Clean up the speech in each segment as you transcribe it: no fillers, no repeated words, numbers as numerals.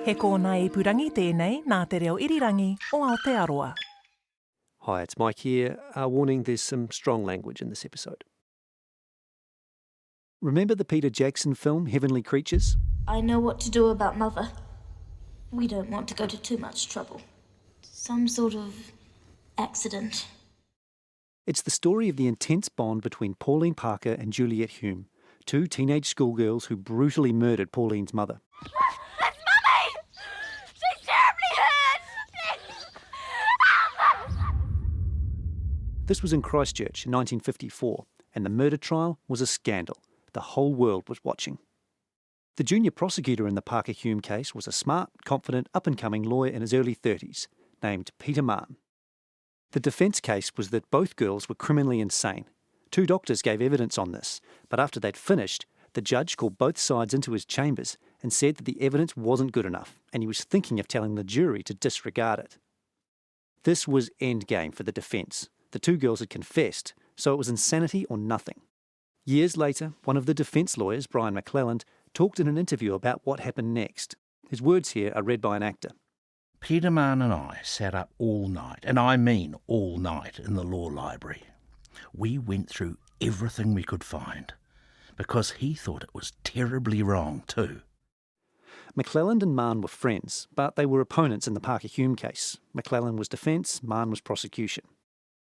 He kōna ipurangi tēnei nā te reo irirangi o Aotearoa. Hi, it's Mike here. Warning, there's some strong language in this episode. Remember the Peter Jackson film, Heavenly Creatures? I know what to do about Mother. We don't want to go to too much trouble. Some sort of accident. It's the story of the intense bond between Pauline Parker and Juliet Hume, two teenage schoolgirls who brutally murdered Pauline's mother. That's Mummy! She's terribly hurt! This was in Christchurch in 1954, and the murder trial was a scandal. The whole world was watching. The junior prosecutor in the Parker Hume case was a smart, confident, up-and-coming lawyer in his early 30s, named Peter Mahon. The defence case was that both girls were criminally insane. 2 doctors gave evidence on this, but after they'd finished, the judge called both sides into his chambers and said that the evidence wasn't good enough, and he was thinking of telling the jury to disregard it. This was endgame for the defence. The 2 girls had confessed, so it was insanity or nothing. Years later, one of the defence lawyers, Brian McClelland, talked in an interview about what happened next. His words here are read by an actor. Peter Mahon and I sat up all night, and I mean all night, in the law library. We went through everything we could find, because he thought it was terribly wrong too. McClelland and Mahon were friends, but they were opponents in the Parker Hume case. McClelland was defence, Mahon was prosecution.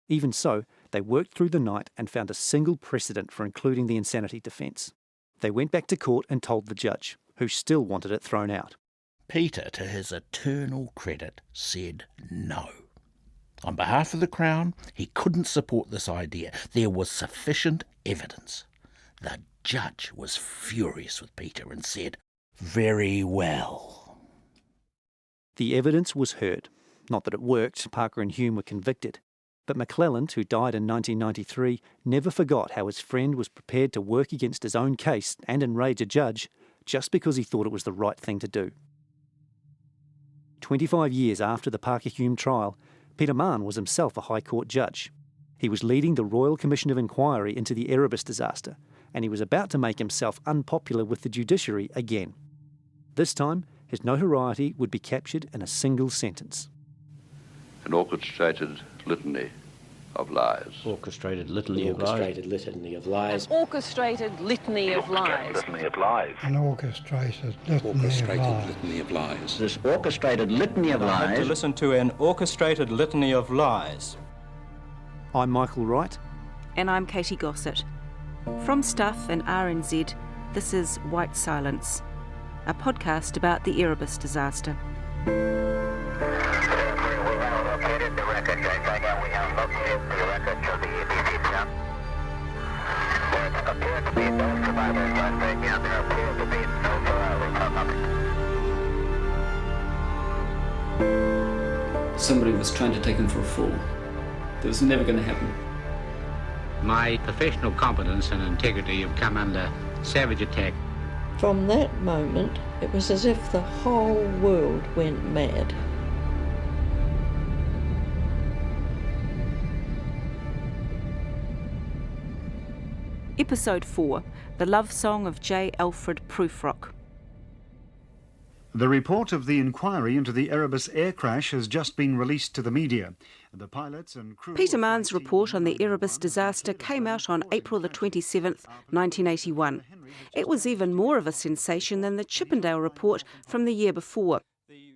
Even so, they worked through the night and found a single precedent for including the insanity defence. They went back to court and told the judge, who still wanted it thrown out. Peter, to his eternal credit, said no. On behalf of the Crown, he couldn't support this idea. There was sufficient evidence. The judge was furious with Peter and said, "Very well." The evidence was heard. Not that it worked, Parker and Hume were convicted. But McClelland, who died in 1993, never forgot how his friend was prepared to work against his own case and enrage a judge just because he thought it was the right thing to do. 25 years after the Parker Hume trial, Peter Mahon was himself a High Court judge. He was leading the Royal Commission of Inquiry into the Erebus disaster, and he was about to make himself unpopular with the judiciary again. This time, his notoriety would be captured in a single sentence. An orchestrated litany of lies. Orchestrated litany of lies. Orchestrated litany of lies. An orchestrated litany of lies. Litany of lies. An orchestrated litany of lies. This orchestrated litany of lies. To listen to an orchestrated litany of lies. I'm Michael Wright. And I'm Katy Gosset. From Stuff and RNZ, this is White Silence, a podcast about the Erebus disaster. Somebody was trying to take him for a fool. That was never going to happen. My professional competence and integrity have come under savage attack. From that moment, it was as if the whole world went mad. Episode 4, The Love Song of J. Alfred Prufrock. The report of the inquiry into the Erebus air crash has just been released to the media. The pilots and crew... Peter Mahon's report on the Erebus disaster came out on April the 27th, 1981. It was even more of a sensation than the Chippendale report from the year before.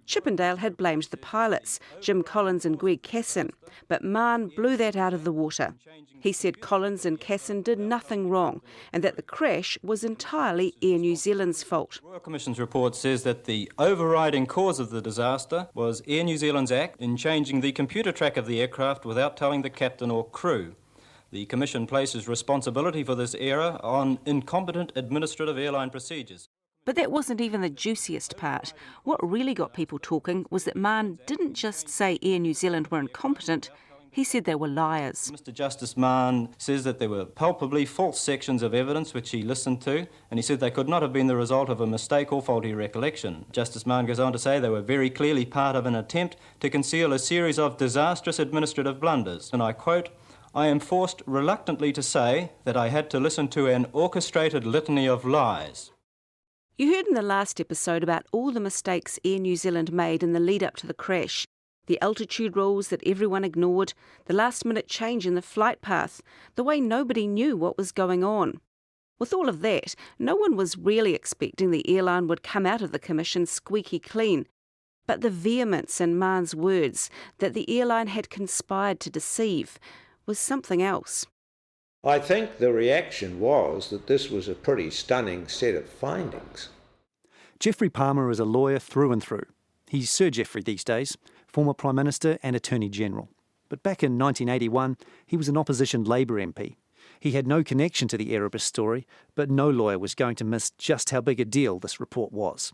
Chippendale had blamed the pilots, Jim Collins and Greg Casson, but Mahon blew that out of the water. He said Collins and Casson did nothing wrong and that the crash was entirely Air New Zealand's fault. The Royal Commission's report says that the overriding cause of the disaster was Air New Zealand's act in changing the computer track of the aircraft without telling the captain or crew. The Commission places responsibility for this error on incompetent administrative airline procedures. But that wasn't even the juiciest part. What really got people talking was that Mahon didn't just say Air New Zealand were incompetent, he said they were liars. Mr Justice Mahon says that there were palpably false sections of evidence which he listened to, and he said they could not have been the result of a mistake or faulty recollection. Justice Mahon goes on to say they were very clearly part of an attempt to conceal a series of disastrous administrative blunders. And I quote, "I am forced reluctantly to say that I had to listen to an orchestrated litany of lies." You heard in the last episode about all the mistakes Air New Zealand made in the lead up to the crash. The altitude rules that everyone ignored, the last-minute change in the flight path, the way nobody knew what was going on. With all of that, no one was really expecting the airline would come out of the commission squeaky clean. But the vehemence in Mahan's words that the airline had conspired to deceive was something else. I think the reaction was that this was a pretty stunning set of findings. Geoffrey Palmer is a lawyer through and through. He's Sir Geoffrey these days, former Prime Minister and Attorney General. But back in 1981, he was an opposition Labour MP. He had no connection to the Erebus story, but no lawyer was going to miss just how big a deal this report was.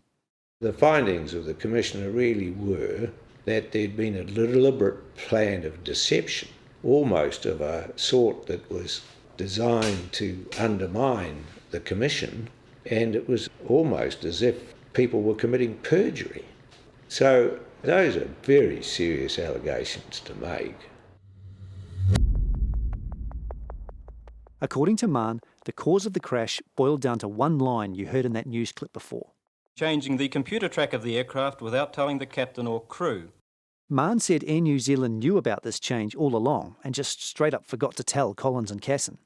The findings of the Commissioner really were that there'd been a deliberate plan of deception, almost of a sort that was designed to undermine the Commission, and it was almost as if people were committing perjury. So those are very serious allegations to make. According to Mahon, the cause of the crash boiled down to one line you heard in that news clip before. Changing the computer track of the aircraft without telling the captain or crew. Mahon said Air New Zealand knew about this change all along and just straight up forgot to tell Collins and Casson.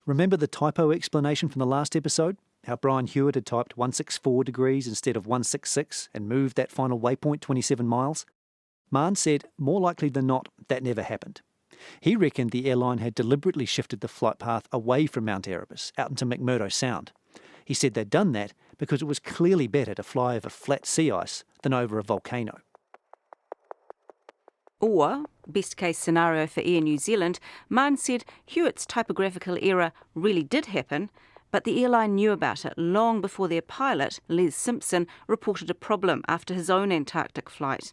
Remember the typo explanation from the last episode? How Brian Hewitt had typed 164 degrees instead of 166 and moved that final waypoint 27 miles? Mahon said, more likely than not, that never happened. He reckoned the airline had deliberately shifted the flight path away from Mount Erebus, out into McMurdo Sound. He said they'd done that because it was clearly better to fly over flat sea ice than over a volcano. Or, best case scenario for Air New Zealand, Mahon said Hewitt's typographical error really did happen, but the airline knew about it long before their pilot, Les Simpson, reported a problem after his own Antarctic flight.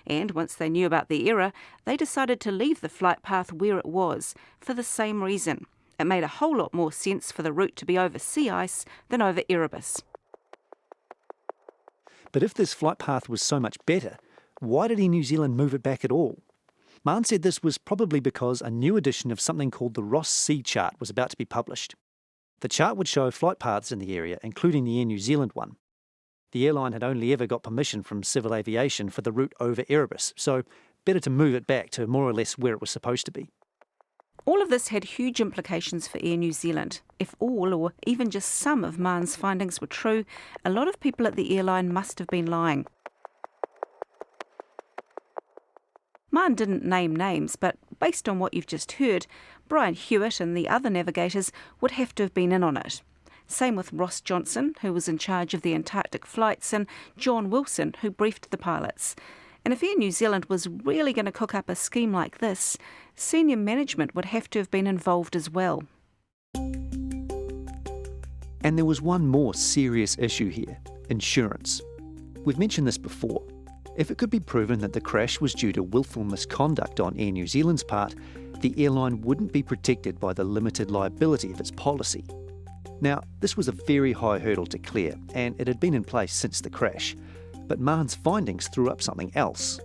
And once they knew about the error, they decided to leave the flight path where it was, for the same reason. It made a whole lot more sense for the route to be over sea ice than over Erebus. But if this flight path was so much better, why did Air New Zealand move it back at all? Mahon said this was probably because a new edition of something called the Ross Sea Chart was about to be published. The chart would show flight paths in the area, including the Air New Zealand one. The airline had only ever got permission from Civil Aviation for the route over Erebus, so better to move it back to more or less where it was supposed to be. All of this had huge implications for Air New Zealand. If all or even just some of Mahan's findings were true, a lot of people at the airline must have been lying. Mahon didn't name names, but based on what you've just heard, Brian Hewitt and the other navigators would have to have been in on it. Same with Ross Johnson, who was in charge of the Antarctic flights, and John Wilson, who briefed the pilots. And if Air New Zealand was really going to cook up a scheme like this, senior management would have to have been involved as well. And there was one more serious issue here: insurance. We've mentioned this before. If it could be proven that the crash was due to willful misconduct on Air New Zealand's part, the airline wouldn't be protected by the limited liability of its policy. Now, this was a very high hurdle to clear, and it had been in place since the crash. But Mahan's findings threw up something else.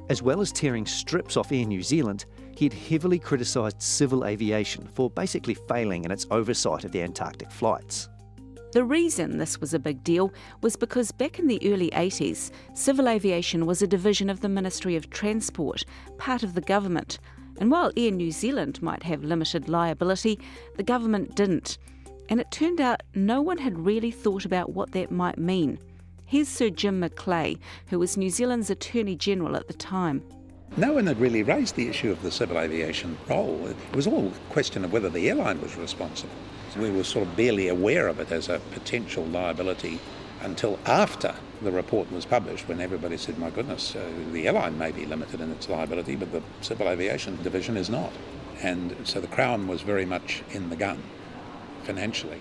As well as tearing strips off Air New Zealand, he had heavily criticised civil aviation for basically failing in its oversight of the Antarctic flights. The reason this was a big deal was because back in the early 80s, civil aviation was a division of the Ministry of Transport, part of the government. And while Air New Zealand might have limited liability, the government didn't. And it turned out no one had really thought about what that might mean. Here's Sir Jim McClay, who was New Zealand's Attorney General at the time. No one had really raised the issue of the civil aviation role. It was all a question of whether the airline was responsible. We were sort of barely aware of it as a potential liability until after the report was published, when everybody said, my goodness, the airline may be limited in its liability, but the civil aviation division is not. And so the Crown was very much in the gun financially.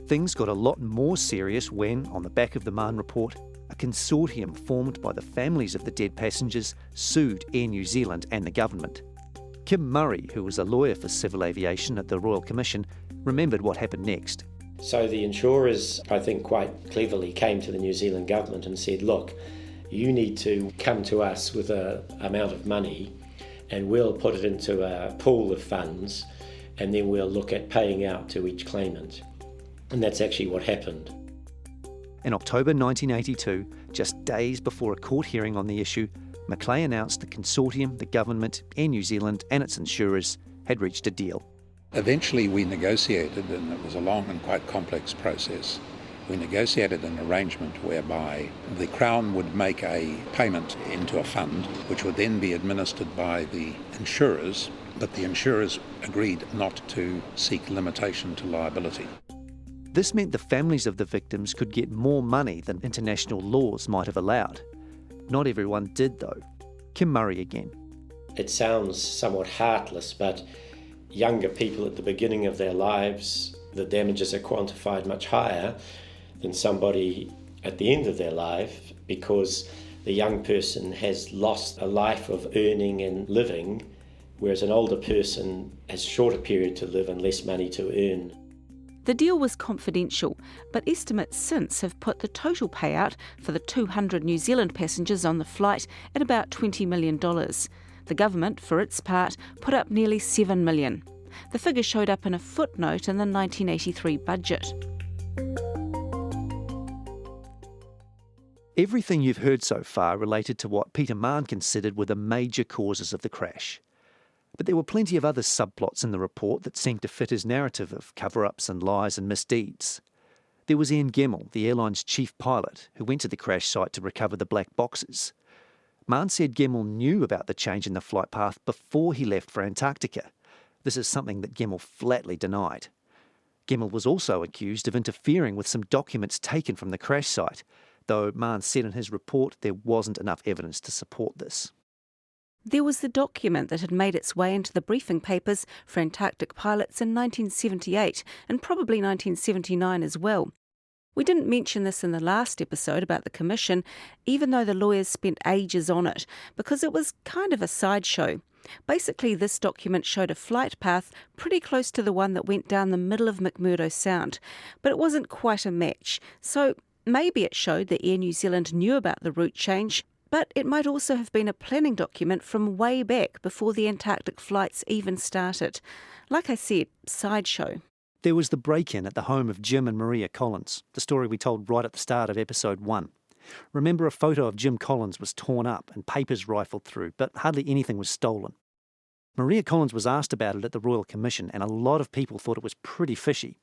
Things got a lot more serious when, on the back of the Mahon report, a consortium formed by the families of the dead passengers sued Air New Zealand and the government. Kim Murray, who was a lawyer for civil aviation at the Royal Commission, remembered what happened next. So the insurers, I think, quite cleverly came to the New Zealand government and said, look, you need to come to us with an amount of money and we'll put it into a pool of funds and then we'll look at paying out to each claimant. And that's actually what happened. In October 1982, just days before a court hearing on the issue, Macleay announced the consortium, the government, Air New Zealand and its insurers had reached a deal. Eventually we negotiated, and it was a long and quite complex process. We negotiated an arrangement whereby the Crown would make a payment into a fund which would then be administered by the insurers, but the insurers agreed not to seek limitation to liability. This meant the families of the victims could get more money than international laws might have allowed. Not everyone did, though. Kim Murray again. It sounds somewhat heartless, but younger people at the beginning of their lives, the damages are quantified much higher than somebody at the end of their life, because the young person has lost a life of earning and living, whereas an older person has a shorter period to live and less money to earn. The deal was confidential, but estimates since have put the total payout for the 200 New Zealand passengers on the flight at about $20 million. The government, for its part, put up nearly $7 million. The figure showed up in a footnote in the 1983 budget. Everything you've heard so far related to what Peter Mahon considered were the major causes of the crash. But there were plenty of other subplots in the report that seemed to fit his narrative of cover-ups and lies and misdeeds. There was Ian Gemmell, the airline's chief pilot, who went to the crash site to recover the black boxes. Mahon said Gemmell knew about the change in the flight path before he left for Antarctica. This is something that Gemmell flatly denied. Gemmell was also accused of interfering with some documents taken from the crash site, though Mahon said in his report there wasn't enough evidence to support this. There was the document that had made its way into the briefing papers for Antarctic pilots in 1978 and probably 1979 as well. We didn't mention this in the last episode about the commission, even though the lawyers spent ages on it, because it was kind of a sideshow. Basically, this document showed a flight path pretty close to the one that went down the middle of McMurdo Sound, but it wasn't quite a match. So maybe it showed that Air New Zealand knew about the route change, but it might also have been a planning document from way back before the Antarctic flights even started. Like I said, sideshow. There was the break-in at the home of Jim and Maria Collins, the story we told right at the start of episode 1. Remember, a photo of Jim Collins was torn up and papers rifled through, but hardly anything was stolen. Maria Collins was asked about it at the Royal Commission, and a lot of people thought it was pretty fishy.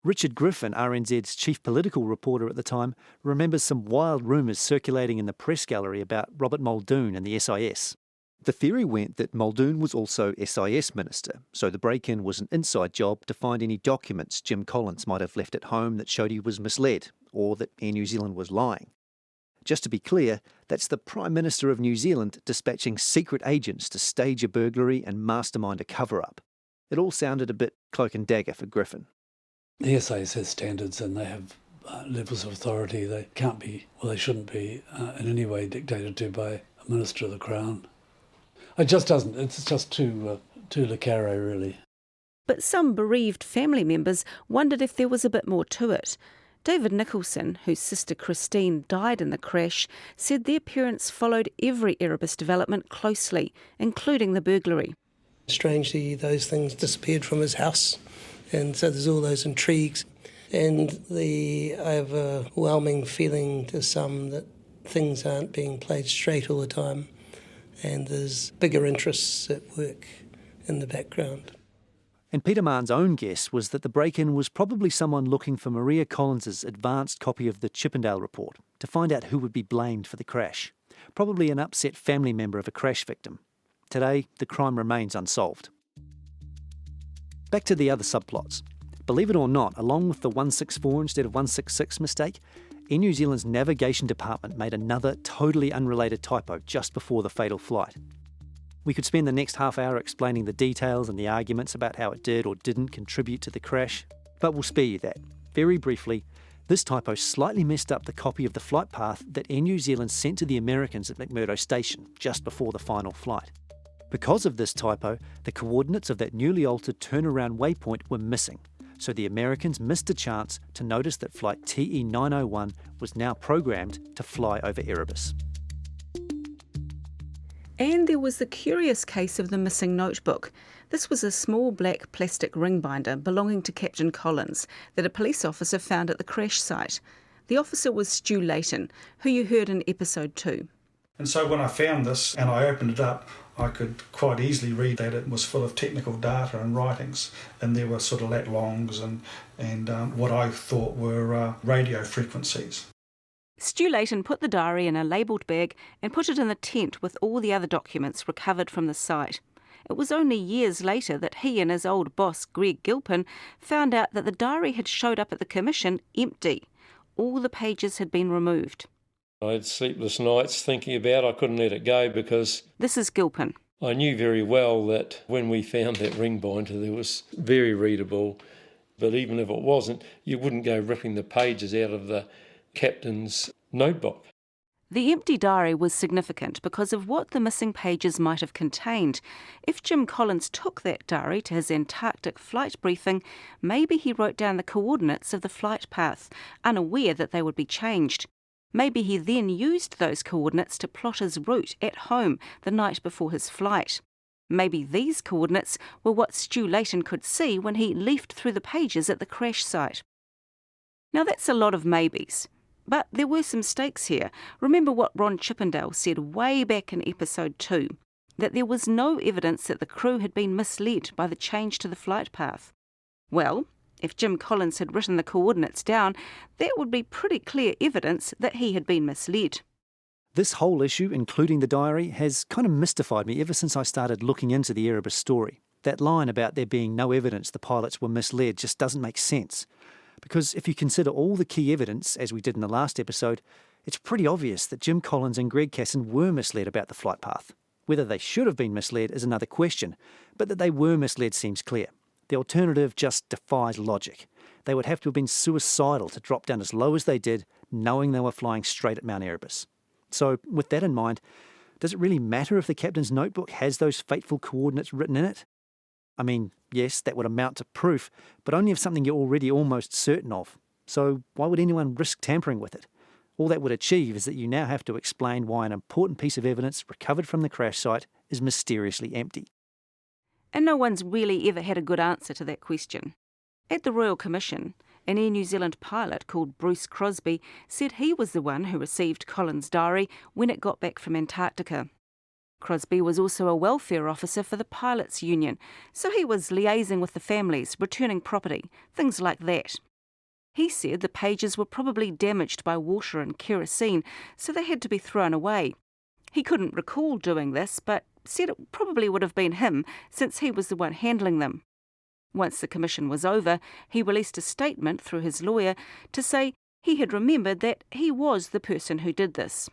Richard Griffin, RNZ's chief political reporter at the time, remembers some wild rumours circulating in the press gallery about Robert Muldoon and the SIS. The theory went that Muldoon was also SIS minister, so the break-in was an inside job to find any documents Jim Collins might have left at home that showed he was misled, or that Air New Zealand was lying. Just to be clear, that's the Prime Minister of New Zealand dispatching secret agents to stage a burglary and mastermind a cover-up. It all sounded a bit cloak and dagger for Griffin. The SIS has standards and they have levels of authority. They can't be, well, they shouldn't be in any way dictated to by a Minister of the Crown. It just doesn't. It's just too le carre, really. But some bereaved family members wondered if there was a bit more to it. David Nicholson, whose sister Christine died in the crash, said their parents followed every Erebus development closely, including the burglary. Strangely, those things disappeared from his house. And so there's all those intrigues and the overwhelming feeling to some that things aren't being played straight all the time and there's bigger interests at work in the background. And Peter Mahon's own guess was that the break-in was probably someone looking for Maria Collins's advanced copy of the Chippendale report to find out who would be blamed for the crash. Probably an upset family member of a crash victim. Today, the crime remains unsolved. Back to the other subplots. Believe it or not, along with the 164 instead of 166 mistake, Air New Zealand's navigation department made another totally unrelated typo just before the fatal flight. We could spend the next half hour explaining the details and the arguments about how it did or didn't contribute to the crash, but we'll spare you that. Very briefly, this typo slightly messed up the copy of the flight path that Air New Zealand sent to the Americans at McMurdo Station just before the final flight. Because of this typo, the coordinates of that newly altered turnaround waypoint were missing, so the Americans missed a chance to notice that flight TE901 was now programmed to fly over Erebus. And there was the curious case of the missing notebook. This was a small black plastic ring binder belonging to Captain Collins that a police officer found at the crash site. The officer was Stu Leighton, who you heard in episode 2. And so when I found this and I opened it up, I could quite easily read that it was full of technical data and writings, and there were sort of lat longs and what I thought were radio frequencies. Stu Leighton put the diary in a labelled bag and put it in the tent with all the other documents recovered from the site. It was only years later that he and his old boss, Greg Gilpin, found out that the diary had showed up at the commission empty. All the pages had been removed. I had sleepless nights thinking about it. I couldn't let it go because... This is Gilpin. I knew very well that when we found that ring binder, it was very readable. But even if it wasn't, you wouldn't go ripping the pages out of the captain's notebook. The empty diary was significant because of what the missing pages might have contained. If Jim Collins took that diary to his Antarctic flight briefing, maybe he wrote down the coordinates of the flight path, unaware that they would be changed. Maybe he then used those coordinates to plot his route at home the night before his flight. Maybe these coordinates were what Stu Leighton could see when he leafed through the pages at the crash site. Now that's a lot of maybes, but there were some stakes here. Remember what Ron Chippendale said way back in episode 2, that there was no evidence that the crew had been misled by the change to the flight path. Well, if Jim Collins had written the coordinates down, that would be pretty clear evidence that he had been misled. This whole issue, including the diary, has kind of mystified me ever since I started looking into the Erebus story. That line about there being no evidence the pilots were misled just doesn't make sense. Because if you consider all the key evidence, as we did in the last episode, it's pretty obvious that Jim Collins and Greg Casson were misled about the flight path. Whether they should have been misled is another question, but that they were misled seems clear. The alternative just defies logic. They would have to have been suicidal to drop down as low as they did, knowing they were flying straight at Mount Erebus. So, with that in mind, does it really matter if the captain's notebook has those fateful coordinates written in it? I mean, yes, that would amount to proof, but only of something you're already almost certain of. So why would anyone risk tampering with it? All that would achieve is that you now have to explain why an important piece of evidence recovered from the crash site is mysteriously empty. And no one's really ever had a good answer to that question. At the Royal Commission, an Air New Zealand pilot called Bruce Crosby said he was the one who received Collins' diary when it got back from Antarctica. Crosby was also a welfare officer for the Pilots Union, so he was liaising with the families, returning property, things like that. He said the pages were probably damaged by water and kerosene, so they had to be thrown away. He couldn't recall doing this, but said it probably would have been him, since he was the one handling them. Once the commission was over, he released a statement through his lawyer to say he had remembered that he was the person who did this.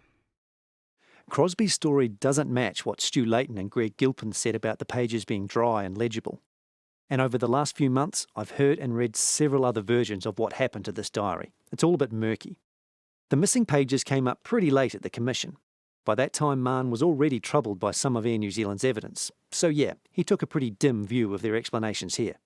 Crosby's story doesn't match what Stu Leighton and Greg Gilpin said about the pages being dry and legible. And over the last few months, I've heard and read several other versions of what happened to this diary. It's all a bit murky. The missing pages came up pretty late at the commission. By that time, Mahon was already troubled by some of Air New Zealand's evidence. So yeah, he took a pretty dim view of their explanations here.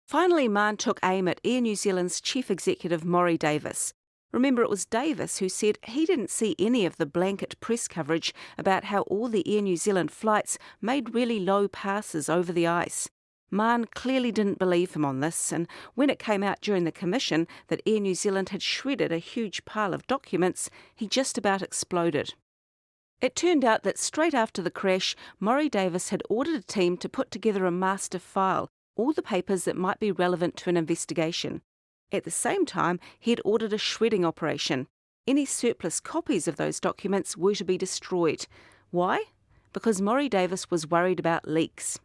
Finally, Mahon took aim at Air New Zealand's chief executive, Maury Davis. Remember, it was Davis who said he didn't see any of the blanket press coverage about how all the Air New Zealand flights made really low passes over the ice. Mahon clearly didn't believe him on this, and when it came out during the commission that Air New Zealand had shredded a huge pile of documents, he just about exploded. It turned out that straight after the crash, Maury Davis had ordered a team to put together a master file, all the papers that might be relevant to an investigation. At the same time, he had ordered a shredding operation. Any surplus copies of those documents were to be destroyed. Why? Because Maury Davis was worried about leaks.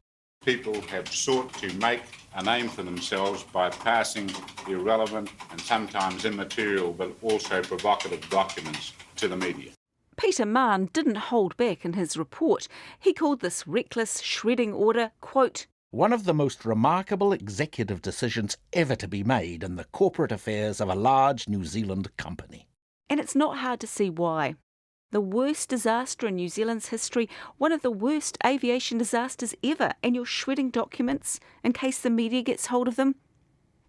People have sought to make a name for themselves by passing irrelevant and sometimes immaterial but also provocative documents to the media. Peter Mahon didn't hold back in his report. He called this reckless shredding order, quote, one of the most remarkable executive decisions ever to be made in the corporate affairs of a large New Zealand company. And it's not hard to see why. The worst disaster in New Zealand's history, one of the worst aviation disasters ever, and you're shredding documents in case the media gets hold of them?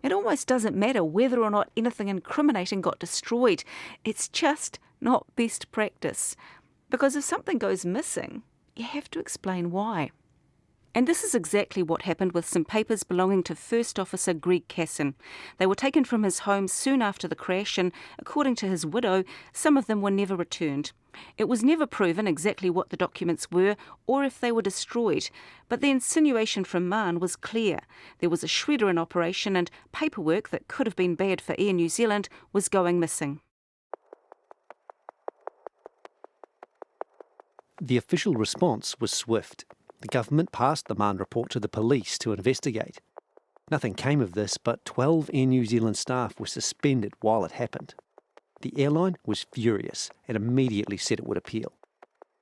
It almost doesn't matter whether or not anything incriminating got destroyed. It's just not best practice. Because if something goes missing, you have to explain why. And this is exactly what happened with some papers belonging to First Officer Greg Casson. They were taken from his home soon after the crash and, according to his widow, some of them were never returned. It was never proven exactly what the documents were or if they were destroyed, but the insinuation from Mahon was clear. There was a shredder in operation and paperwork that could have been bad for Air New Zealand was going missing. The official response was swift. The government passed the Mahon report to the police to investigate. Nothing came of this, but 12 Air New Zealand staff were suspended while it happened. The airline was furious and immediately said it would appeal.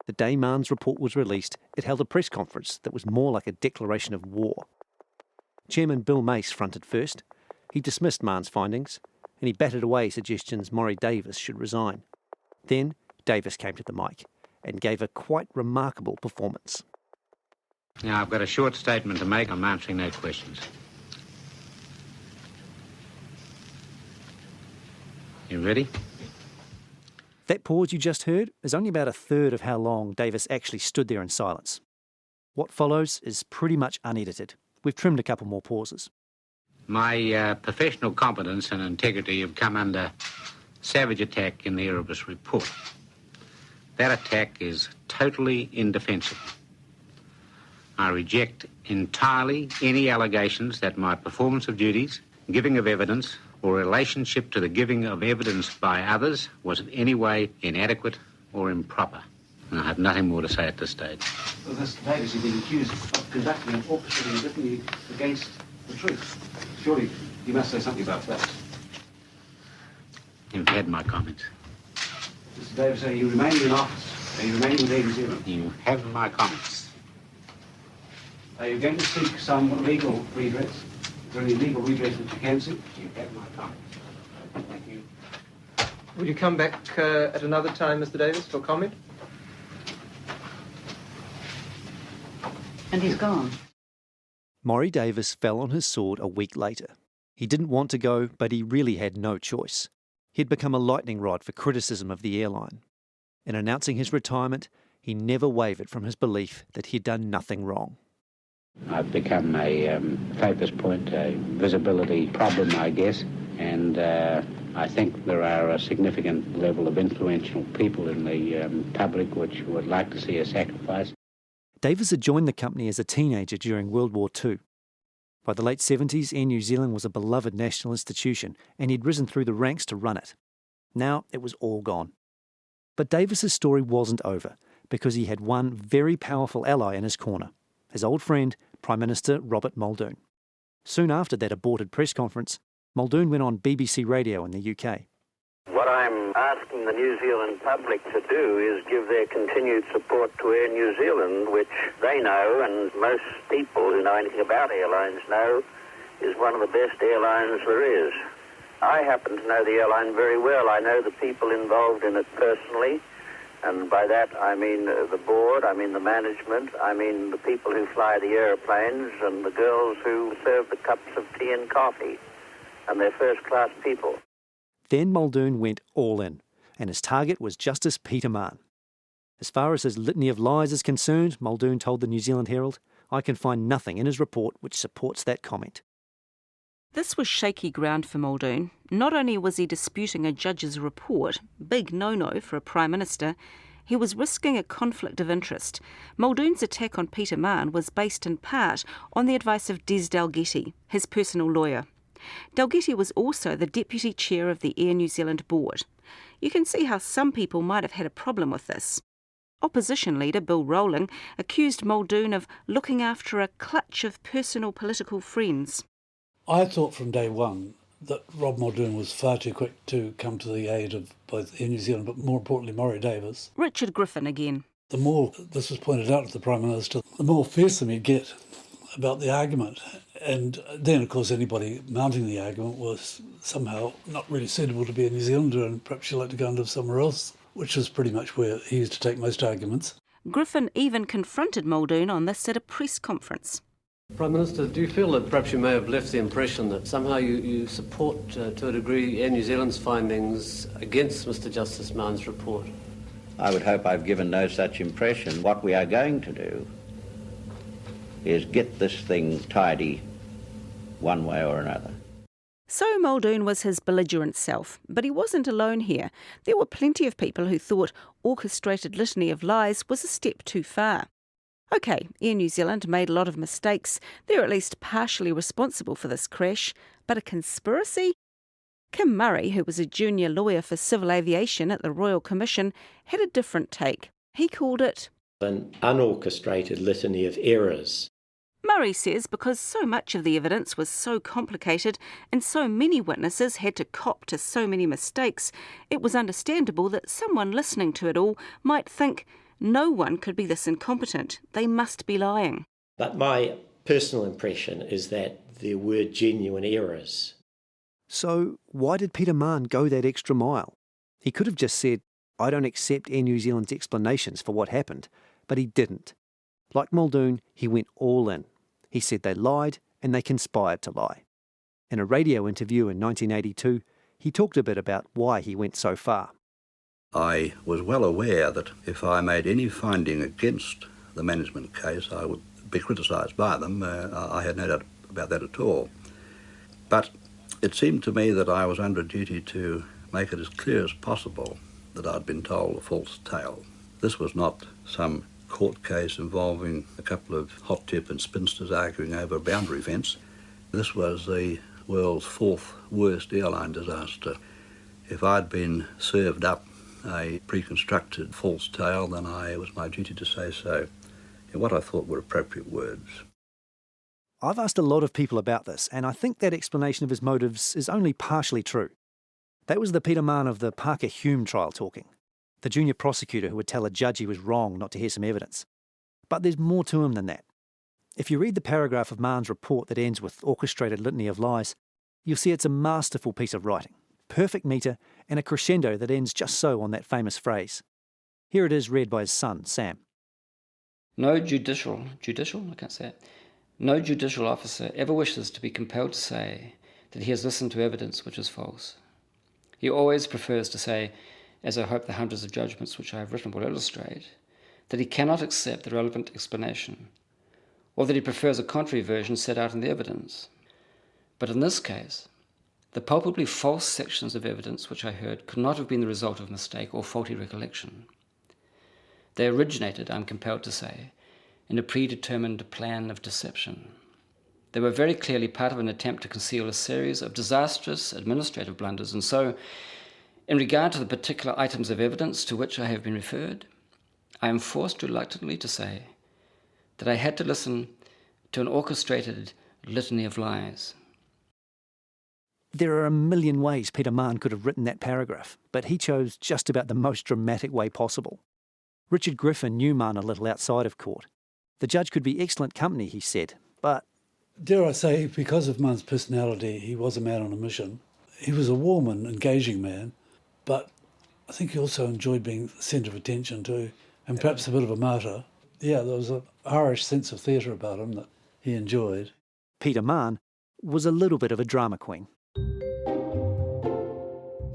The day Mahon's report was released, it held a press conference that was more like a declaration of war. Chairman Bill Mace fronted first. He dismissed Mahon's findings, and he batted away suggestions Maury Davis should resign. Then Davis came to the mic and gave a quite remarkable performance. Now, I've got a short statement to make. I'm answering no questions. You ready? That pause you just heard is only about a third of how long Davis actually stood there in silence. What follows is pretty much unedited. We've trimmed a couple more pauses. My professional competence and integrity have come under savage attack in the Erebus report. That attack is totally indefensible. I reject entirely any allegations that my performance of duties, giving of evidence, or relationship to the giving of evidence by others was in any way inadequate or improper. And I have nothing more to say at this stage. Well, Mr. Davis, you've been accused of conducting an orchestrated litany against the truth. Surely you must say something about that. You've had my comments. Mr. Davis, are you remaining in office? Are you remaining with Air New Zealand? You have my comments. Are you going to seek some legal redress? Is there any legal redress that you can seek? You have my comments. Thank you. Will you come back at another time, Mr. Davis, for comment? And he's gone. Maury Davis fell on his sword a week later. He didn't want to go, but he really had no choice. He'd become a lightning rod for criticism of the airline. In announcing his retirement, he never wavered from his belief that he'd done nothing wrong. I've become a focus point, a visibility problem, I guess, and I think there are a significant level of influential people in the public which would like to see a sacrifice. Davis had joined the company as a teenager during World War II. By the late 70s, Air New Zealand was a beloved national institution, and he'd risen through the ranks to run it. Now it was all gone. But Davis's story wasn't over, because he had one very powerful ally in his corner, his old friend, Prime Minister Robert Muldoon. Soon after that aborted press conference, Muldoon went on BBC Radio in the UK. What I'm asking the New Zealand public to do is give their continued support to Air New Zealand, which they know, and most people who know anything about airlines know, is one of the best airlines there is. I happen to know the airline very well. I know the people involved in it personally. And by that, I mean the board, I mean the management, I mean the people who fly the airplanes and the girls who serve the cups of tea and coffee. And they're first-class people. Then Muldoon went all in, and his target was Justice Peter Mahon. As far as his litany of lies is concerned, Muldoon told the New Zealand Herald, I can find nothing in his report which supports that comment. This was shaky ground for Muldoon. Not only was he disputing a judge's report, big no-no for a Prime Minister, he was risking a conflict of interest. Muldoon's attack on Peter Mahon was based in part on the advice of Des Dalgety, his personal lawyer. Dalgety was also the deputy chair of the Air New Zealand board. You can see how some people might have had a problem with this. Opposition leader Bill Rowling accused Muldoon of looking after a clutch of personal political friends. I thought from day one that Rob Muldoon was far too quick to come to the aid of both Air New Zealand, but more importantly Maury Davis. Richard Griffin again. The more this was pointed out to the Prime Minister, the more fearsome he'd get about the argument. And then, of course, anybody mounting the argument was somehow not really suitable to be a New Zealander and perhaps you'd like to go and live somewhere else, which was pretty much where he used to take most arguments. Griffin even confronted Muldoon on this at a press conference. Prime Minister, do you feel that perhaps you may have left the impression that somehow you support, to a degree, Air New Zealand's findings against Mr Justice Mahon's report? I would hope I've given no such impression. What we are going to do is get this thing tidy one way or another. So Muldoon was his belligerent self, but he wasn't alone here. There were plenty of people who thought orchestrated litany of lies was a step too far. OK, Air New Zealand made a lot of mistakes. They're at least partially responsible for this crash. But a conspiracy? Kim Murray, who was a junior lawyer for civil aviation at the Royal Commission, had a different take. He called it an unorchestrated litany of errors. Murray says because so much of the evidence was so complicated and so many witnesses had to cop to so many mistakes, it was understandable that someone listening to it all might think, no one could be this incompetent, they must be lying. But my personal impression is that there were genuine errors. So why did Peter Mahon go that extra mile? He could have just said, I don't accept Air New Zealand's explanations for what happened, but he didn't. Like Muldoon, he went all in. He said they lied and they conspired to lie. In a radio interview in 1982, he talked a bit about why he went so far. I was well aware that if I made any finding against the management case, I would be criticised by them. I had no doubt about that at all. But it seemed to me that I was under duty to make it as clear as possible that I'd been told a false tale. This was not some court case involving a couple of hot tip and spinsters arguing over a boundary fence. This was the world's fourth worst airline disaster. If I'd been served up a pre-constructed false tale, then it was my duty to say so in what I thought were appropriate words. I've asked a lot of people about this, and I think that explanation of his motives is only partially true. That was the Peter Mahon of the Parker Hume trial talking, the junior prosecutor who would tell a judge he was wrong not to hear some evidence. But there's more to him than that. If you read the paragraph of Mahon's report that ends with orchestrated litany of lies, you'll see it's a masterful piece of writing, perfect metre, and a crescendo that ends just so on that famous phrase. Here it is read by his son, Sam. No judicial officer ever wishes to be compelled to say that he has listened to evidence which is false. He always prefers to say, as I hope the hundreds of judgments which I have written will illustrate, that he cannot accept the relevant explanation, or that he prefers a contrary version set out in the evidence. But in this case, the palpably false sections of evidence which I heard could not have been the result of mistake or faulty recollection. They originated, I'm compelled to say, in a predetermined plan of deception. They were very clearly part of an attempt to conceal a series of disastrous administrative blunders, and so, in regard to the particular items of evidence to which I have been referred, I am forced reluctantly to say that I had to listen to an orchestrated litany of lies. There are a million ways Peter Mahon could have written that paragraph, but he chose just about the most dramatic way possible. Richard Griffin knew Mahon a little outside of court. The judge could be excellent company, he said, but... Dare I say, because of Mahon's personality, he was a man on a mission. He was a warm and engaging man, but I think he also enjoyed being the centre of attention too, and perhaps a bit of a martyr. Yeah, there was an Irish sense of theatre about him that he enjoyed. Peter Mahon was a little bit of a drama queen.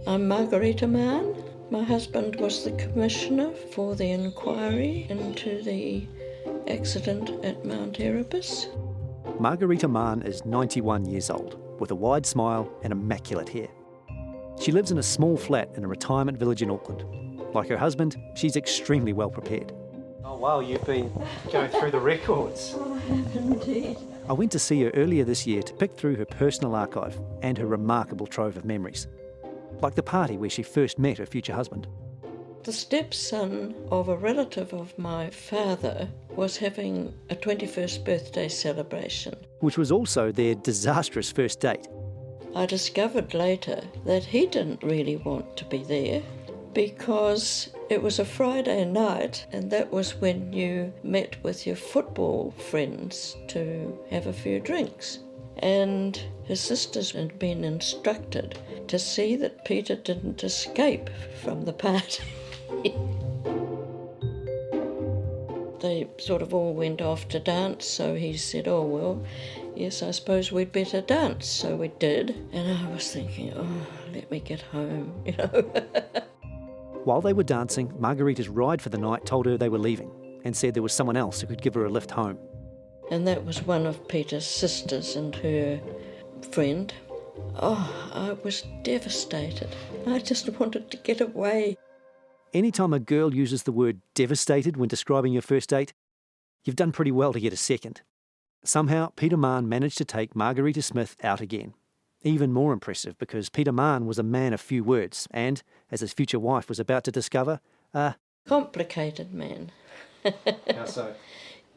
I'm Margarita Mahon. My husband was the commissioner for the inquiry into the accident at Mount Erebus. Margarita Mahon is 91 years old, with a wide smile and immaculate hair. She lives in a small flat in a retirement village in Auckland. Like her husband, she's extremely well prepared. Oh wow, you've been going through the records. Oh, I have indeed. I went to see her earlier this year to pick through her personal archive and her remarkable trove of memories. Like the party where she first met her future husband. The stepson of a relative of my father was having a 21st birthday celebration. Which was also their disastrous first date. I discovered later that he didn't really want to be there because it was a Friday night and that was when you met with your football friends to have a few drinks. And his sisters had been instructed to see that Peter didn't escape from the party. They sort of all went off to dance, so he said, oh, well, yes, I suppose we'd better dance. So we did, and I was thinking, oh, let me get home, you know. While they were dancing, Margarita's ride for the night told her they were leaving and said there was someone else who could give her a lift home. And that was one of Peter's sisters and her friend. Oh, I was devastated. I just wanted to get away. Anytime a girl uses the word devastated when describing your first date, you've done pretty well to get a second. Somehow, Peter Mahon managed to take Margarita Smith out again. Even more impressive because Peter Mahon was a man of few words and, as his future wife was about to discover, a complicated man. How so?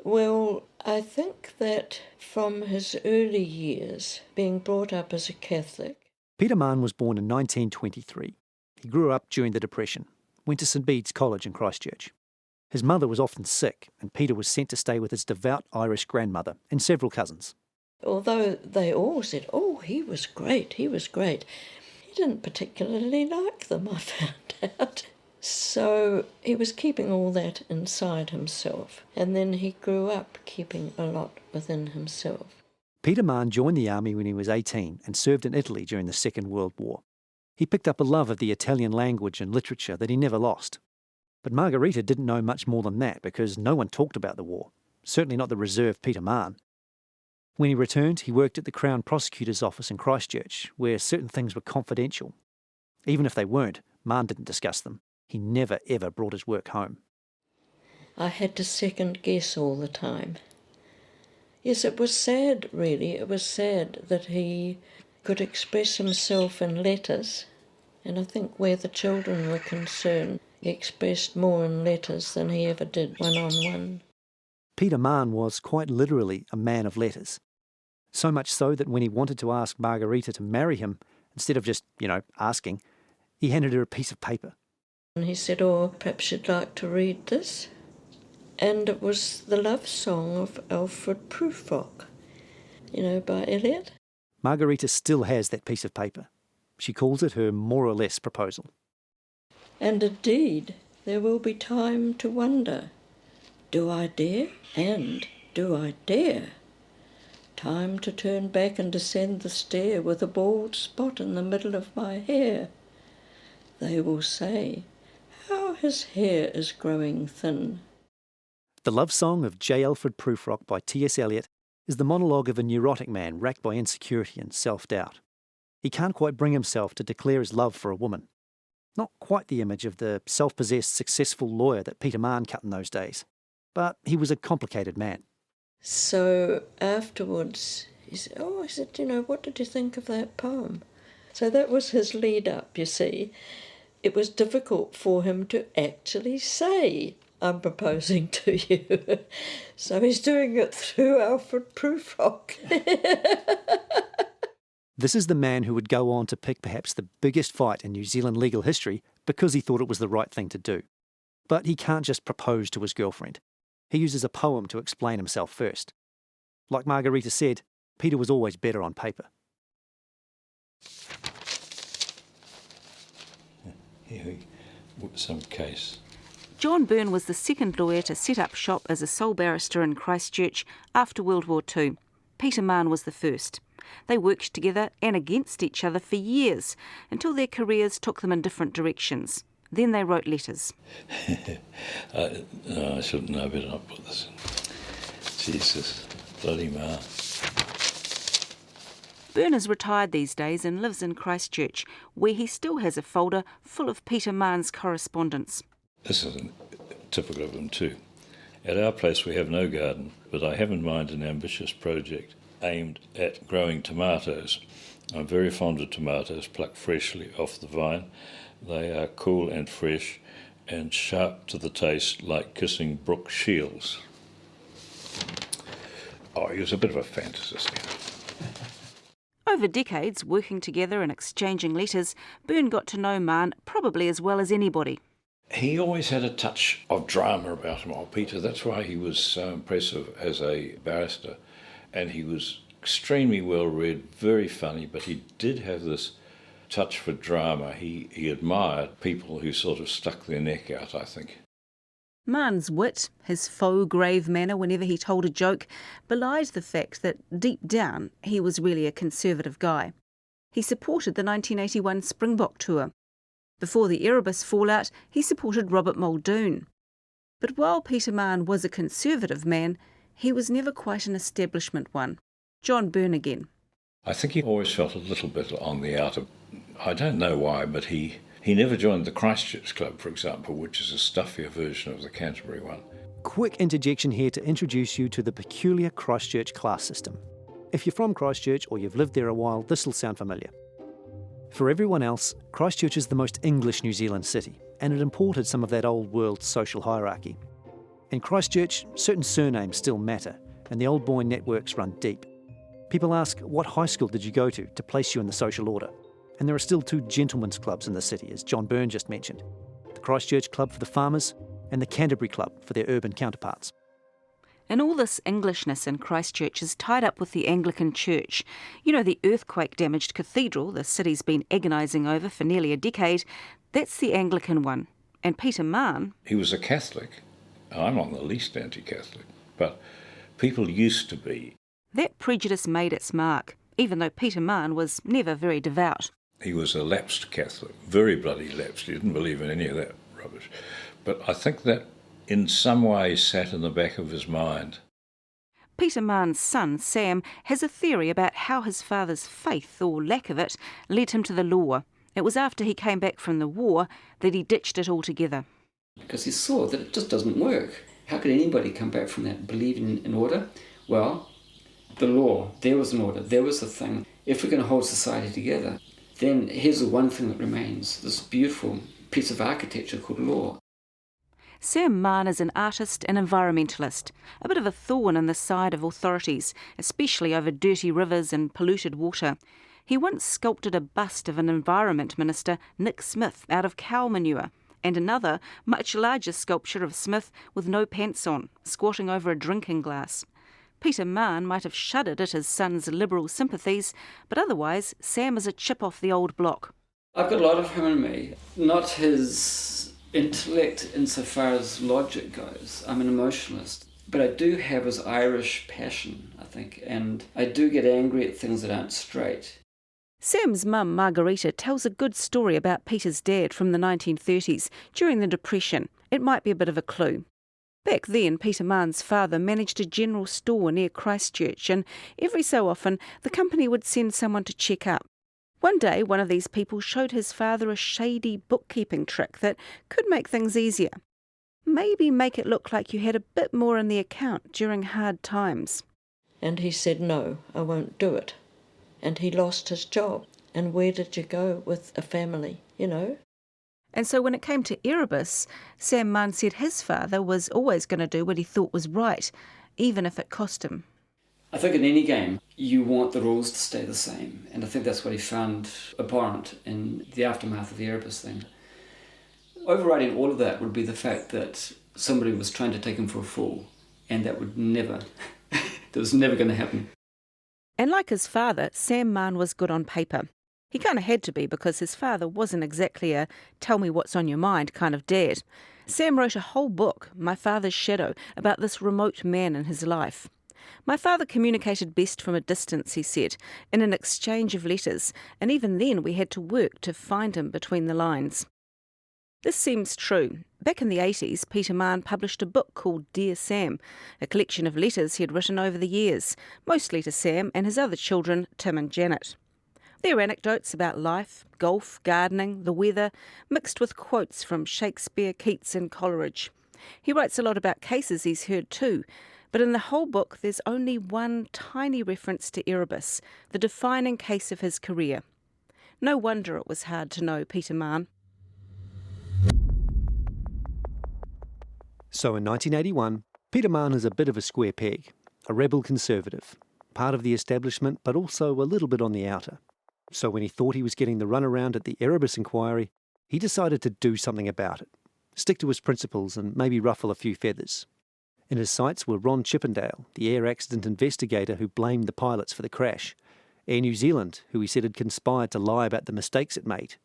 Well, I think that from his early years, being brought up as a Catholic... Peter Mahon was born in 1923. He grew up during the Depression, went to St Bede's College in Christchurch. His mother was often sick, and Peter was sent to stay with his devout Irish grandmother and several cousins. Although they all said, oh, he was great, he didn't particularly like them, I found out. So he was keeping all that inside himself, and then he grew up keeping a lot within himself. Peter Mahon joined the army when he was 18 and served in Italy during the Second World War. He picked up a love of the Italian language and literature that he never lost. But Margarita didn't know much more than that because no one talked about the war, certainly not the reserved Peter Mahon. When he returned, he worked at the Crown Prosecutor's office in Christchurch, where certain things were confidential. Even if they weren't, Mahon didn't discuss them. He never, ever brought his work home. I had to second guess all the time. Yes, it was sad, really. It was sad that he could express himself in letters, and I think where the children were concerned, he expressed more in letters than he ever did one-on-one. Peter Mahon was quite literally a man of letters. So much so that when he wanted to ask Margarita to marry him, instead of just, asking, he handed her a piece of paper. And he said, oh, perhaps you'd like to read this? And it was the love song of Alfred Prufrock, by Eliot. Margarita still has that piece of paper. She calls it her more or less proposal. And indeed, there will be time to wonder, do I dare? And do I dare? Time to turn back and descend the stair with a bald spot in the middle of my hair. They will say, how his hair is growing thin. The love song of J. Alfred Prufrock by T.S. Eliot is the monologue of a neurotic man racked by insecurity and self-doubt. He can't quite bring himself to declare his love for a woman. Not quite the image of the self-possessed, successful lawyer that Peter Mahon cut in those days. But he was a complicated man. So afterwards, he said, what did you think of that poem? So that was his lead-up, you see. It was difficult for him to actually say, I'm proposing to you. So he's doing it through Alfred Prufrock. This is the man who would go on to pick perhaps the biggest fight in New Zealand legal history because he thought it was the right thing to do. But he can't just propose to his girlfriend. He uses a poem to explain himself first. Like Margarita said, Peter was always better on paper. Here, some case. John Byrne was the second lawyer to set up shop as a sole barrister in Christchurch after World War II. Peter Mahon was the first. They worked together and against each other for years until their careers took them in different directions. Then they wrote letters. I shouldn't know, better not put this in. Jesus, bloody Mahon. Byrne is retired these days and lives in Christchurch, where he still has a folder full of Peter Mahon's correspondence. This is typical of him too. At our place we have no garden, but I have in mind an ambitious project aimed at growing tomatoes. I'm very fond of tomatoes plucked freshly off the vine. They are cool and fresh and sharp to the taste, like kissing brook shields. Oh, he was a bit of a fantasist. Over decades, working together and exchanging letters, Byrne got to know Mahon probably as well as anybody. He always had a touch of drama about him, old Peter. That's why he was so impressive as a barrister. And he was extremely well read, very funny, but he did have this touch for drama. He admired people who sort of stuck their neck out, I think. Mahon's wit, his faux grave manner whenever he told a joke, belied the fact that deep down he was really a conservative guy. He supported the 1981 Springbok tour. Before the Erebus fallout, he supported Robert Muldoon. But while Peter Mahon was a conservative man, he was never quite an establishment one. John Byrne again. I think he always felt a little bit on the outer. I don't know why, but he never joined the Christchurch Club, for example, which is a stuffier version of the Canterbury one. Quick interjection here to introduce you to the peculiar Christchurch class system. If you're from Christchurch or you've lived there a while, this will sound familiar. For everyone else, Christchurch is the most English New Zealand city, and it imported some of that old world social hierarchy. In Christchurch, certain surnames still matter, and the old boy networks run deep. People ask, what high school did you go to place you in the social order? And there are still 2 gentlemen's clubs in the city, as John Byrne just mentioned. The Christchurch Club for the farmers and the Canterbury Club for their urban counterparts. And all this Englishness in Christchurch is tied up with the Anglican Church. You know, the earthquake-damaged cathedral the city's been agonising over for nearly a decade, that's the Anglican one. And Peter Mahon... He was a Catholic. I'm not the least anti-Catholic, but people used to be. That prejudice made its mark, even though Peter Mahon was never very devout. He was a lapsed Catholic, very bloody lapsed. He didn't believe in any of that rubbish. But I think that in some way sat in the back of his mind. Peter Mahon's son, Sam, has a theory about how his father's faith, or lack of it, led him to the law. It was after he came back from the war that he ditched it altogether. Because he saw that it just doesn't work. How could anybody come back from that believing in order? Well, the law, there was an order, there was the thing. If we're going to hold society together, then here's the one thing that remains, this beautiful piece of architecture called law. Sam Mahon is an artist and environmentalist, a bit of a thorn in the side of authorities, especially over dirty rivers and polluted water. He once sculpted a bust of an Environment Minister, Nick Smith, out of cow manure, and another, much larger sculpture of Smith with no pants on, squatting over a drinking glass. Peter Mahon might have shuddered at his son's liberal sympathies, but otherwise Sam is a chip off the old block. I've got a lot of him in me, not his intellect insofar as logic goes. I'm an emotionalist, but I do have his Irish passion, I think, and I do get angry at things that aren't straight. Sam's mum, Margarita, tells a good story about Peter's dad from the 1930s, during the Depression. It might be a bit of a clue. Back then, Peter Mahon's father managed a general store near Christchurch, and every so often the company would send someone to check up. One day, one of these people showed his father a shady bookkeeping trick that could make things easier. Maybe make it look like you had a bit more in the account during hard times. And he said, no, I won't do it. And he lost his job. And where did you go with a family, you know? And so when it came to Erebus, Sam Mahon said his father was always going to do what he thought was right, even if it cost him. I think in any game, you want the rules to stay the same. And I think that's what he found abhorrent in the aftermath of the Erebus thing. Overriding all of that would be the fact that somebody was trying to take him for a fool. And that would never, that was never going to happen. And like his father, Sam Mahon was good on paper. He kind of had to be because his father wasn't exactly a tell me what's on your mind kind of dad. Sam wrote a whole book, My Father's Shadow, about this remote man in his life. My father communicated best from a distance, he said, in an exchange of letters, and even then we had to work to find him between the lines. This seems true. Back in the 80s, Peter Mahon published a book called Dear Sam, a collection of letters he had written over the years, mostly to Sam and his other children, Tim and Janet. They're anecdotes about life, golf, gardening, the weather, mixed with quotes from Shakespeare, Keats and Coleridge. He writes a lot about cases he's heard too, but in the whole book there's only one tiny reference to Erebus, the defining case of his career. No wonder it was hard to know Peter Mahon. So in 1981, Peter Mahon is a bit of a square peg, a rebel conservative, part of the establishment but also a little bit on the outer. So when he thought he was getting the runaround at the Erebus inquiry, he decided to do something about it, stick to his principles and maybe ruffle a few feathers. In his sights were Ron Chippendale, the air accident investigator who blamed the pilots for the crash, Air New Zealand, who he said had conspired to lie about the mistakes it made,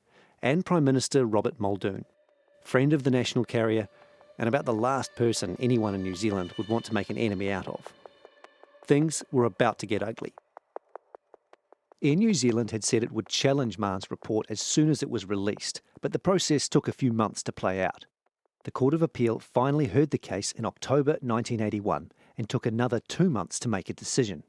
and Prime Minister Robert Muldoon, friend of the national carrier and about the last person anyone in New Zealand would want to make an enemy out of. Things were about to get ugly. Air New Zealand had said it would challenge Mahon's report as soon as it was released, but the process took a few months to play out. The Court of Appeal finally heard the case in October 1981 and took another 2 months to make a decision.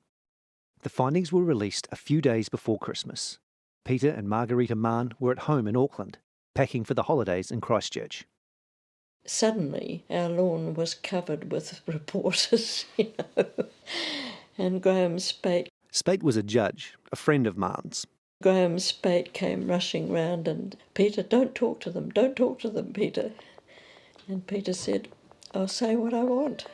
The findings were released a few days before Christmas. Peter and Margarita Mahon were at home in Auckland, packing for the holidays in Christchurch. Suddenly, our lawn was covered with reporters, and Graham Spate. Spate was a judge, a friend of Mahon's. Graham Spate came rushing round and, "Peter, don't talk to them, Peter." And Peter said, "I'll say what I want."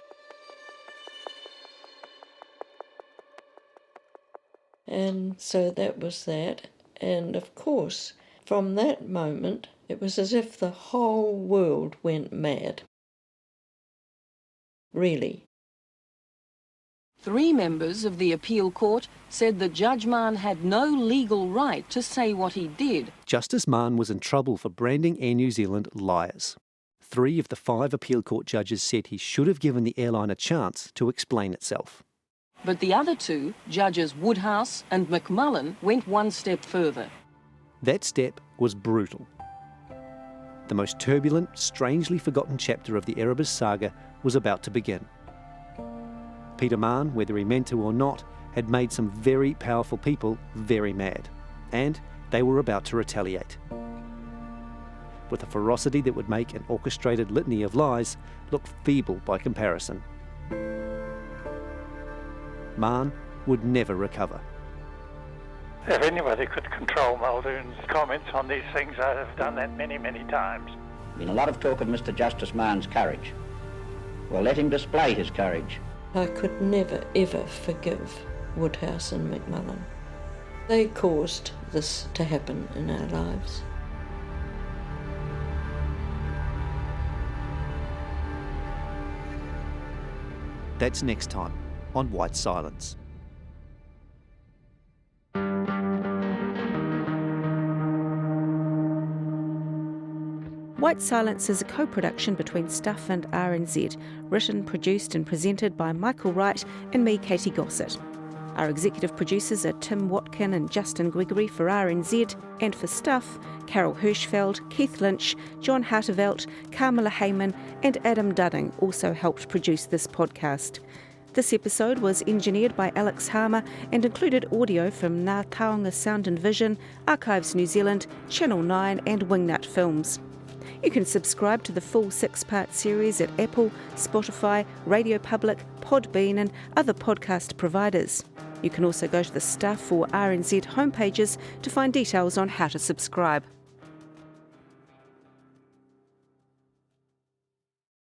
And so that was that. And of course, from that moment, it was as if the whole world went mad. Really. 3 members of the appeal court said that Judge Mahon had no legal right to say what he did. Justice Mahon was in trouble for branding Air New Zealand liars. 3 of the 5 appeal court judges said he should have given the airline a chance to explain itself. But the other 2, Judges Woodhouse and McMullen, went one step further. That step was brutal. The most turbulent, strangely forgotten chapter of the Erebus saga was about to begin. Peter Mahon, whether he meant to or not, had made some very powerful people very mad, and they were about to retaliate. With a ferocity that would make an orchestrated litany of lies look feeble by comparison. Mahon would never recover. If anybody could control Muldoon's comments on these things, I'd have done that many, many times. Been a lot of talk of Mr. Justice Mahon's courage. Well, let him display his courage. I could never, ever forgive Woodhouse and McMullen. They caused this to happen in our lives. That's next time on White Silence. White Silence is a co-production between Stuff and RNZ, written, produced and presented by Michael Wright and me, Katy Gosset. Our executive producers are Tim Watkin and Justin Gregory for RNZ, and for Stuff, Carol Hirschfeld, Keith Lynch, John Hartevelt, Carmela Heyman and Adam Dudding also helped produce this podcast. This episode was engineered by Alex Harmer and included audio from Ngā Taonga Sound and Vision, Archives New Zealand, Channel 9 and Wingnut Films. You can subscribe to the full 6-part series at Apple, Spotify, Radio Public, Podbean and other podcast providers. You can also go to the Stuff or RNZ homepages to find details on how to subscribe.